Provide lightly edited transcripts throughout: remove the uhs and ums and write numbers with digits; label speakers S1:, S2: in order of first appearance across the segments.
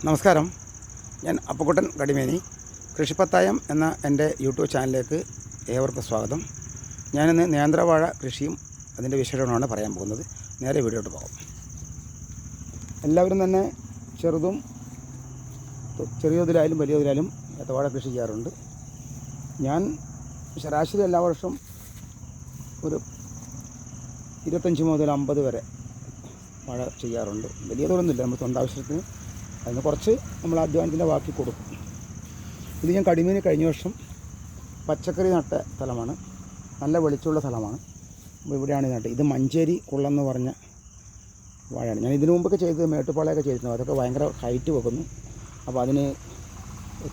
S1: നമസ്കാരം. ഞാൻ അപ്പുക്കുട്ടൻ കടിമേനി. കൃഷിപ്പത്തായം എന്ന എൻ്റെ യൂട്യൂബ് ചാനലിലേക്ക് ഏവർക്കും സ്വാഗതം. ഞാനിന്ന് നേന്ത്രവാഴ കൃഷിയും അതിൻ്റെ വിശേഷമാണ് പറയാൻ പോകുന്നത്. നേരെ വീഡിയോട്ട് പോകാം. എല്ലാവരും തന്നെ ചെറിയ തോതിലായാലും വലിയ തോതിലായാലും ഏത്തവാഴ കൃഷി ചെയ്യാറുണ്ട്. ഞാൻ ശരാശരി എല്ലാ വർഷവും ഒരു 25 മുതൽ 50 വരെ വാഴ ചെയ്യാറുണ്ട്. വലിയ തോതിലൊന്നുമില്ല, നമ്മൾ സ്വന്തം ആവശ്യത്തിന് അതിന് കുറച്ച് നമ്മൾ അധ്വാനത്തിൻ്റെ ബാക്കി കൊടുക്കും. ഇത് ഞാൻ കടിമീന് കഴിഞ്ഞ വർഷം പച്ചക്കറി നട്ട സ്ഥലമാണ്. നല്ല വെളിച്ചമുള്ള സ്ഥലമാണ്. ഇവിടെയാണ് നട്ടത്. ഇത് മഞ്ചേരി കുള്ളെന്ന് പറഞ്ഞ വാഴയാണ്. ഞാൻ ഇതിനു മുമ്പൊക്കെ ചെയ്തത് മേട്ടുപ്പാളയൊക്കെ ചെയ്തിരുന്നു. അതൊക്കെ ഭയങ്കര ഹൈറ്റ് വെക്കുന്നു. അപ്പോൾ അതിന്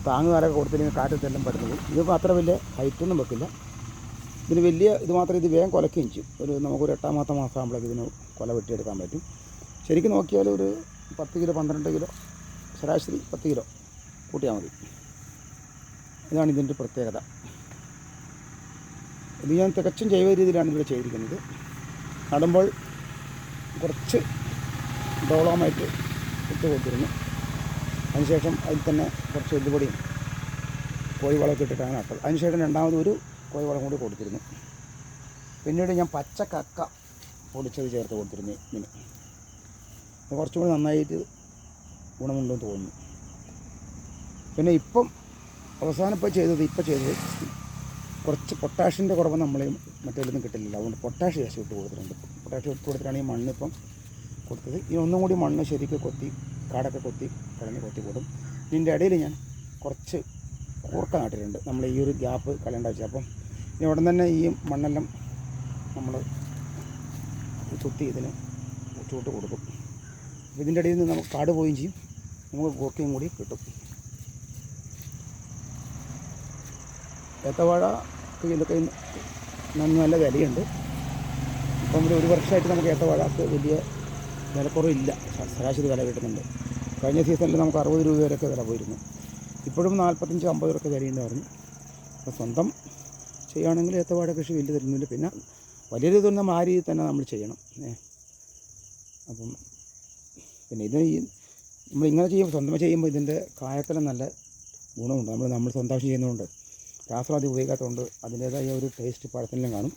S1: താങ്ങുകാരൊക്കെ കൊടുത്തില്ലെങ്കിൽ കാറ്റത്തെല്ലാം പറ്റുന്നത്. ഇതിപ്പോൾ അത്ര വലിയ ഹൈറ്റൊന്നും വെക്കില്ല. ഇതിന് വലിയ ഇത് മാത്രമേ ഇത് വേഗം കൊലക്കുകയും ചെയ്യും. നമുക്കൊരു 8-ാമത്തെ മാസം ആകുമ്പോഴേക്ക് ഇതിന് കൊല വെട്ടിയെടുക്കാൻ പറ്റും. ശരിക്കും നോക്കിയാൽ ഒരു 10 കിലോ 12 കിലോ ശരാശരി 10 കിലോ കൂട്ടിയാൽ മതി. ഇതാണ് ഇതിൻ്റെ പ്രത്യേകത. ഇത് ഞാൻ തികച്ചും ജൈവ രീതിയിലാണ് ഇവിടെ ചെയ്തിരിക്കുന്നത്. നടുമ്പോൾ കുറച്ച് ഡോളോമൈറ്റ് ഇട്ട് കൊടുത്തിരുന്നു. അതിനുശേഷം അതിൽ തന്നെ കുറച്ച് എല്ലുപൊടിയും കോഴിവളമൊക്കെ ഇട്ടിട്ടാണ് നട്ടത്. അതിനുശേഷം രണ്ടാമത് ഒരു കോഴിവളം കൂടി കൊടുത്തിരുന്നു. പിന്നീട് ഞാൻ പച്ച കക്ക പൊടിച്ചത് ചേർത്ത് കൊടുത്തിരുന്നു. ഇതിന് കുറച്ചും കൂടി നന്നായിട്ട് ഗുണമുണ്ടെന്ന് തോന്നുന്നു. പിന്നെ ഇപ്പം ചെയ്തത് കുറച്ച് പൊട്ടാഷിൻ്റെ കുറവ് നമ്മളെ മറ്റേതൊന്നും കിട്ടില്ല. അതുകൊണ്ട് പൊട്ടാഷ് ശേഷം ഇട്ട് കൊടുത്തിട്ടുണ്ട്. പൊട്ടാഷ് ഇട്ട് കൊടുത്തിട്ടാണ് ഈ മണ്ണ് ഇപ്പം കൊടുത്തത്. ഈ ഒന്നും കൂടി മണ്ണ് ശരിക്കും കാടൊക്കെ കളഞ്ഞ് കൊത്തി കൊടുക്കും. ഇതിൻ്റെ ഇടയിൽ ഞാൻ കുറച്ച് കൂർക്ക നട്ടിട്ടുണ്ട്. നമ്മൾ ഈ ഒരു ഗ്യാപ്പ് കളയേണ്ട വെച്ചാൽ അപ്പം ഇനി ഉടൻ തന്നെ ഈ മണ്ണെല്ലാം നമ്മൾ ചുറ്റി ഇതിന് ചൂട്ട് കൊടുക്കും. ഇതിൻ്റെ ഇടയിൽ നിന്ന് നമുക്ക് കാട് പോവുകയും ചെയ്യും, നമുക്ക് കൂർക്കയും കൂടി കിട്ടും. ഏത്തവാഴക്ക് ഇതൊക്കെ നല്ല വിലയുണ്ട്. ഇപ്പം ഒരു വർഷമായിട്ട് നമുക്ക് ഏത്തവാഴക്ക് വലിയ വിലക്കുറവില്ല. ശരാശരി വില കിട്ടുന്നുണ്ട്. കഴിഞ്ഞ സീസണിൽ നമുക്ക് 60 രൂപ വരെയൊക്കെ വില പോയിരുന്നു. ഇപ്പോഴും 45-50 രൂപയൊക്കെ വിലയുണ്ടായിരുന്നു. അപ്പോൾ സ്വന്തം ചെയ്യുകയാണെങ്കിൽ ഏത്തവാഴ കൃഷി വലിയ തരുന്നില്ല. പിന്നെ വലിയ രീതിയിൽ നമ്മൾ ആ രീതിയിൽ തന്നെ നമ്മൾ ചെയ്യണം. അപ്പം പിന്നെ ഇത് നമ്മളിങ്ങനെ ചെയ്യുമ്പോൾ സ്വന്തം ചെയ്യുമ്പോൾ ഇതിൻ്റെ കായക്കെല്ലാം നല്ല ഗുണമുണ്ട്. നമ്മൾ സ്വന്തം ആവശ്യം ചെയ്യുന്നതുകൊണ്ട് രാസവളാതി ഉപയോഗിക്കാത്തതുകൊണ്ട് അതിൻ്റേതായ ഒരു ടേസ്റ്റ് പഴത്തിനെല്ലാം കാണും.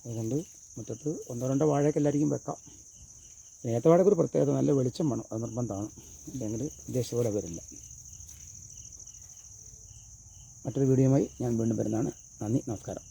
S1: അതുകൊണ്ട് മുറ്റത്ത് 1-2 വാഴയൊക്കെ എല്ലാവർക്കും വെക്കാം. ഏത്തവാഴയ്ക്ക് ഒരു പ്രത്യേകത നല്ല വെളിച്ചം വേണം, അത് നിർബന്ധമാണ്. അല്ലെങ്കിൽ ഉദ്ദേശിച്ച പോലെ വരില്ല. മറ്റൊരു വീഡിയോയുമായി ഞാൻ വീണ്ടും വരുന്നതാണ്. നന്ദി, നമസ്കാരം.